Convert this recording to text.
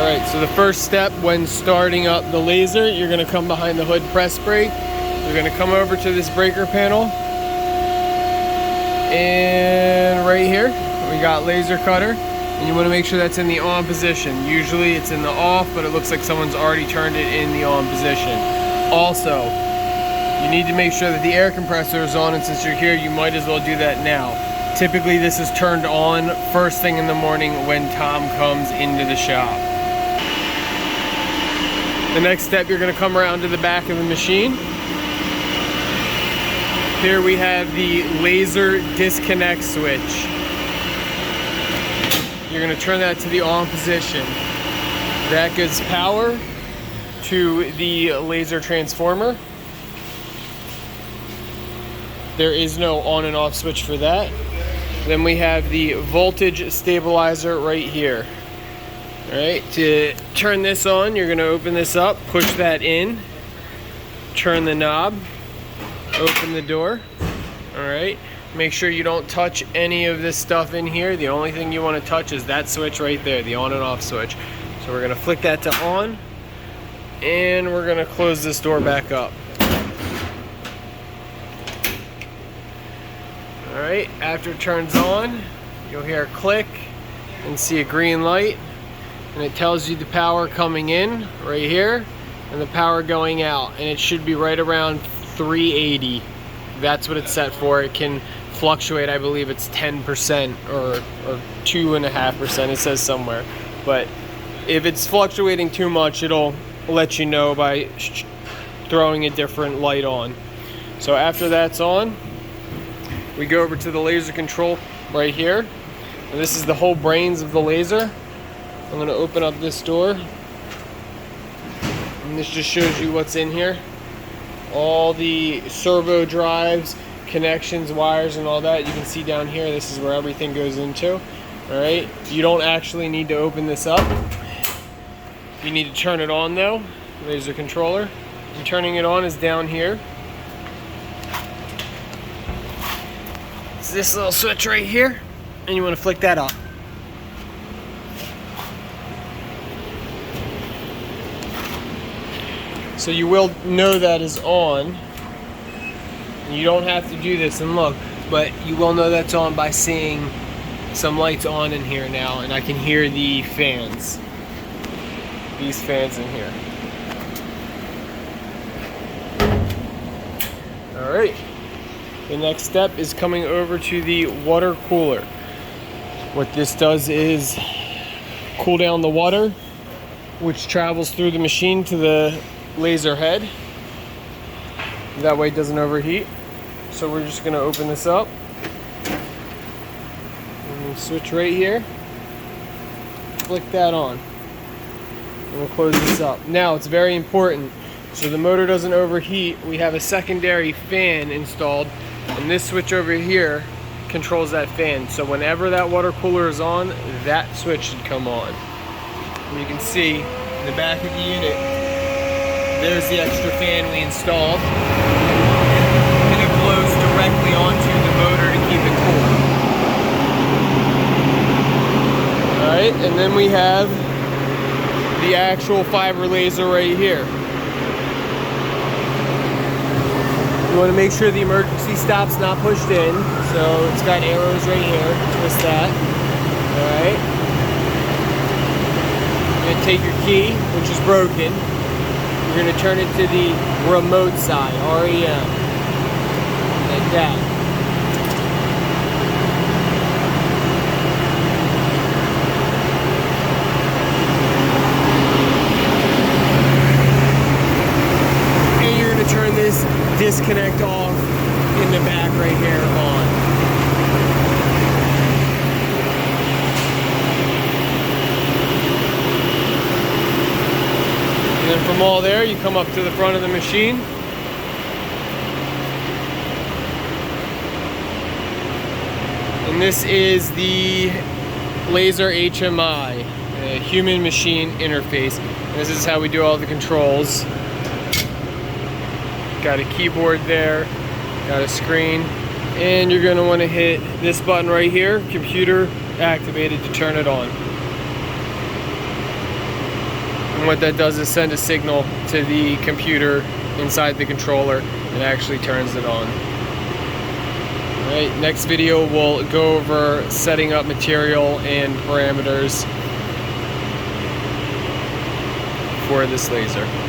Alright, so the first step when starting up the laser, you're going to come behind the hood press brake. You're going to come over to this breaker panel. And right here, we got laser cutter. And you want to make sure that's in the on position. Usually it's in the off, but it looks like someone's already turned it in the on position. Also, you need to make sure that the air compressor is on, and since you're here, you might as well do that now. Typically this is turned on first thing in the morning when Tom comes into the shop. The next step, you're going to come around to the back of the machine. Here we have the laser disconnect switch. You're going to turn that to the on position. That gives power to the laser transformer. There is no on and off switch for that. Then we have the voltage stabilizer right here. Alright, to turn this on, you're going to open this up, push that in, turn the knob, open the door. Alright, make sure you don't touch any of this stuff in here. The only thing you want to touch is that switch right there, the on and off switch. So we're going to flick that to on, and we're going to close this door back up. Alright, after it turns on, you'll hear a click and see a green light, and it tells you the power coming in right here and the power going out, and it should be right around 380. That's what it's set for. It can fluctuate. I believe it's 10% or 2.5%, it says somewhere, but if it's fluctuating too much, it'll let you know by throwing a different light on. So after that's on, we go over to the laser control right here, and this is the whole brains of the laser. I'm going to open up this door, and this just shows you what's in here. All the servo drives, connections, wires, and all that. You can see down here, this is where everything goes into. Alright, you don't actually need to open this up. You need to turn it on though, laser controller. And turning it on is down here. It's this little switch right here, and you want to flick that up. So you will know that is on. You don't have to do this and look, but you will know that's on by seeing some lights on in here now, and I can hear the fans. These fans in here. Alright. The next step is coming over to the water cooler. What this does is cool down the water, which travels through the machine to the laser head. That way it doesn't overheat. So we're just going to open this up. And we'll switch right here. Flick that on. And we'll close this up. Now it's very important, so the motor doesn't overheat, we have a secondary fan installed, and this switch over here controls that fan. So whenever that water cooler is on, that switch should come on. And you can see in the back of the unit, there's the extra fan we installed, and it blows directly onto the motor to keep it cool. Alright, and then we have the actual fiber laser right here. You want to make sure the emergency stop's not pushed in, so it's got arrows right here. Twist that. Alright. You're going to take your key, which is broken. You're going to turn it to the remote side, REM. Like that. And you're going to turn this disconnect off in the back right here on. And then from all there, you come up to the front of the machine. And this is the laser HMI, a human machine interface. And this is how we do all the controls. Got a keyboard there, got a screen, and you're going to want to hit this button right here, computer activated, to turn it on. And what that does is send a signal to the computer inside the controller. It actually turns it on. Alright, next video we'll go over setting up material and parameters for this laser.